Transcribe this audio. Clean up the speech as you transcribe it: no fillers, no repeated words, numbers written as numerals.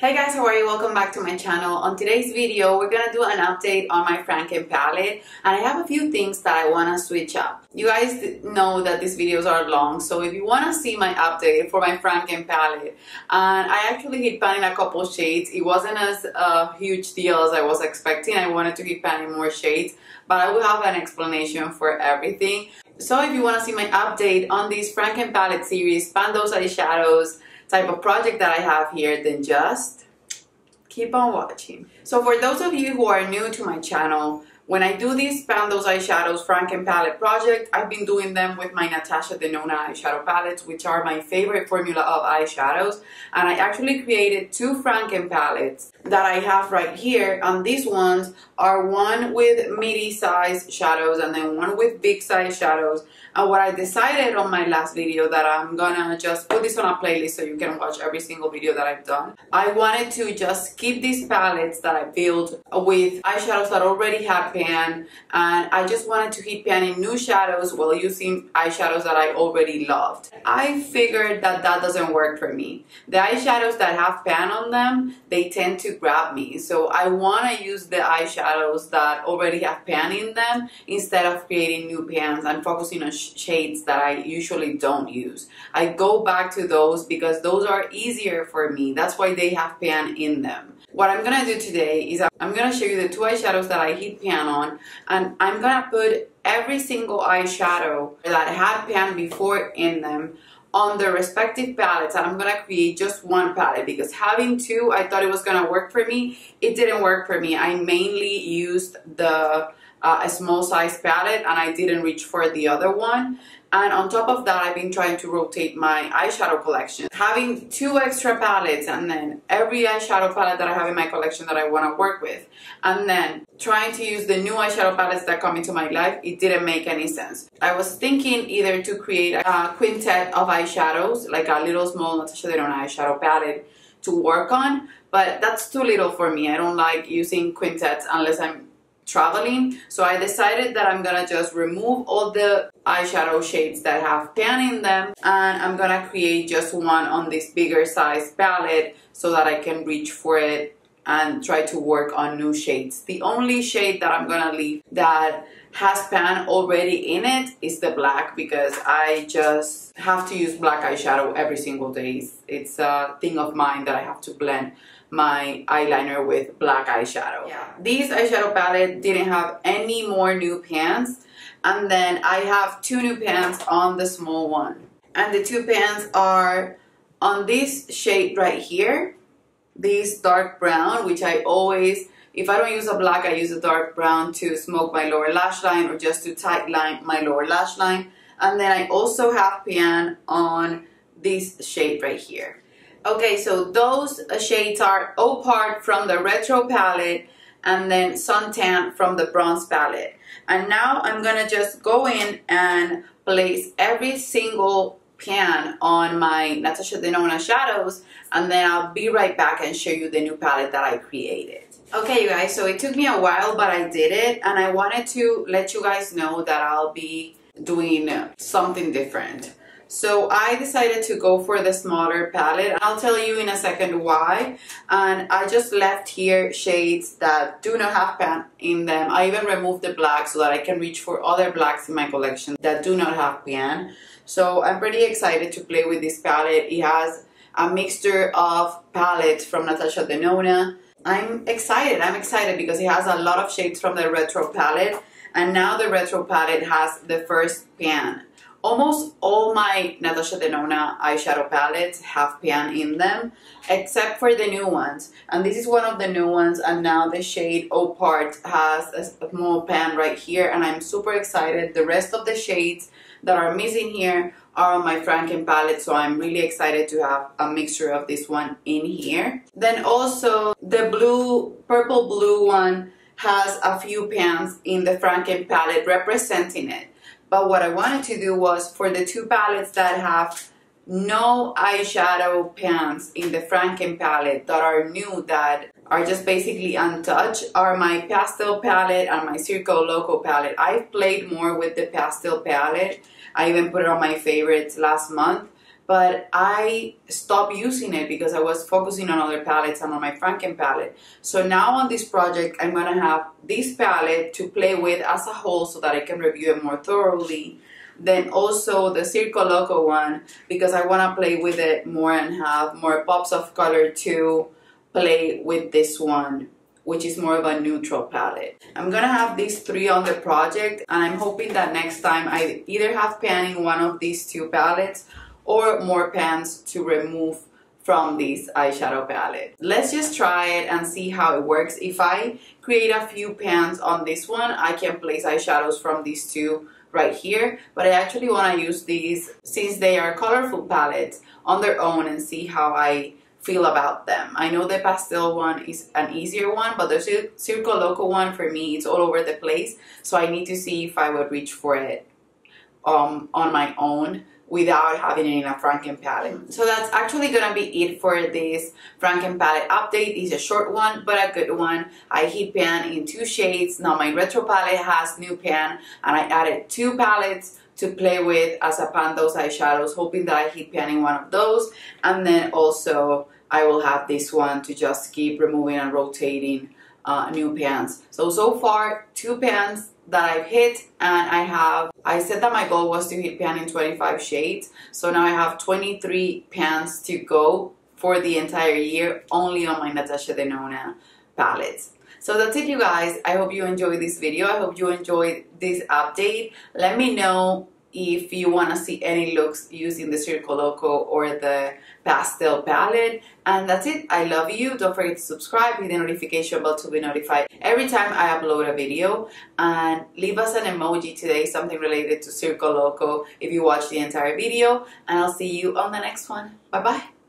Hey guys, how are you? Welcome back to my channel. On today's video, we're gonna do an update on my Frankenpalette, and I have a few things that I wanna switch up. You guys know that these videos are long, so if you wanna see my update for my Frankenpalette, and I actually hit pan in a couple shades. It wasn't as a huge deal as I was expecting. I wanted to hit pan in more shades, but I will have an explanation for everything. So if you wanna see my update on this Frankenpalette series, pan those eyeshadows type of project that I have here, then just keep on watching. So for those of you who are new to my channel, when I do these pan those eyeshadows Frankenpalette project, I've been doing them with my Natasha Denona eyeshadow palettes, which are my favorite formula of eyeshadows. And I actually created two Frankenpalettes that I have right here, and these ones are one with midi size shadows and then one with big size shadows. And what I decided on my last video, that I'm gonna just put this on a playlist so you can watch every single video that I've done. I wanted to just keep these palettes that I built with eyeshadows that already had pan, and I just wanted to hit pan in new shadows while using eyeshadows that I already loved. I figured that that doesn't work for me. The eyeshadows that have pan on them, they tend to grab me. So I want to use the eyeshadows that already have pan in them instead of creating new pans and focusing on shades that I usually don't use. I go back to those because those are easier for me. That's why they have pan in them. What I'm gonna do today is I'm gonna show you the two eyeshadows that I hit pan on, and I'm gonna put every single eyeshadow that had pan before in them on their respective palettes, and I'm gonna create just one palette because having two, I thought it was gonna work for me. It didn't work for me. I mainly used the a small size palette, and I didn't reach for the other one. And on top of that, I've been trying to rotate my eyeshadow collection. Having two extra palettes, and then every eyeshadow palette that I have in my collection that I want to work with, and then trying to use the new eyeshadow palettes that come into my life, it didn't make any sense. I was thinking either to create a quintet of eyeshadows, like a little small Natasha Denona eyeshadow palette to work on, but that's too little for me. I don't like using quintets unless I'm traveling. So I decided that I'm gonna just remove all the eyeshadow shades that have pan in them, and I'm gonna create just one on this bigger size palette so that I can reach for it and try to work on new shades. The only shade that I'm gonna leave that has pan already in it is the black, because I just have to use black eyeshadow every single day. It's a thing of mine that I have to blend my eyeliner with black eyeshadow. Yeah. This eyeshadow palette didn't have any more new pans, and then I have two new pans on the small one. And the two pans are on this shade right here, this dark brown, which I always, if I don't use a black, I use a dark brown to smoke my lower lash line or just to tight line my lower lash line. And then I also have pan on this shade right here. Okay, so those shades are Opart from the Retro palette and then Suntan from the Bronze palette. And now I'm gonna just go in and place every single pan on my Natasha Denona shadows, and then I'll be right back and show you the new palette that I created. Okay, you guys, so it took me a while, but I did it, and I wanted to let you guys know that I'll be doing something different. So I decided to go for the smaller palette. I'll tell you in a second why. And I just left here shades that do not have pan in them. I even removed the black so that I can reach for other blacks in my collection that do not have pan. So I'm pretty excited to play with this palette. It has a mixture of palettes from Natasha Denona. I'm excited because it has a lot of shades from the Retro palette, and now the Retro palette has the first pan. Almost all my Natasha Denona eyeshadow palettes have pan in them, except for the new ones. And this is one of the new ones, and now the shade Opart has a small pan right here, and I'm super excited. The rest of the shades that are missing here are on my Frankenpalette, so I'm really excited to have a mixture of this one in here. Then also the purple blue one has a few pans in the Frankenpalette representing it. But what I wanted to do was, for the two palettes that have no eyeshadow pans in the Frankenpalette that are new, that are just basically untouched, are my pastel palette and my Circo Loco palette. I've played more with the pastel palette. I even put it on my favorites last month. but I stopped using it because I was focusing on other palettes and on my Franken palette. So now on this project, I'm going to have this palette to play with as a whole so that I can review it more thoroughly. Then also the Circo Loco one, because I want to play with it more and have more pops of color to play with this one, which is more of a neutral palette. I'm gonna have these 3 on the project, and I'm hoping that next time I either have pan in one of these 2 palettes or more pans to remove from this eyeshadow palette. Let's just try it and see how it works. If I create a few pans on this one, I can place eyeshadows from these 2 right here, but I actually want to use these, since they are colorful palettes, on their own and see how I feel about them. I know the pastel one is an easier one, but the Circo Loco one, for me, it's all over the place, so I need to see if I would reach for it on my own without having it in a Franken palette. So that's actually gonna be it for this Franken palette update. It's a short one, but a good one. I heat pan in 2 shades. Now my retro palette has new pan, and I added 2 palettes to play with as I pan those eyeshadows, hoping that I heat pan in one of those. And then also I will have this one to just keep removing and rotating new pans. So far 2 pans that I've hit, and I said that my goal was to hit pan in 25 shades. So now I have 23 pans to go for the entire year, only on my Natasha Denona palettes. So that's it, you guys. I hope you enjoyed this video. I hope you enjoyed this update. Let me know if you want to see any looks using the Circo Loco or the pastel palette. And that's it. I love you. Don't forget to subscribe, hit the notification bell to be notified every time I upload a video, and leave us an emoji today, something related to Circo Loco if you watch the entire video, and I'll see you on the next one. Bye bye.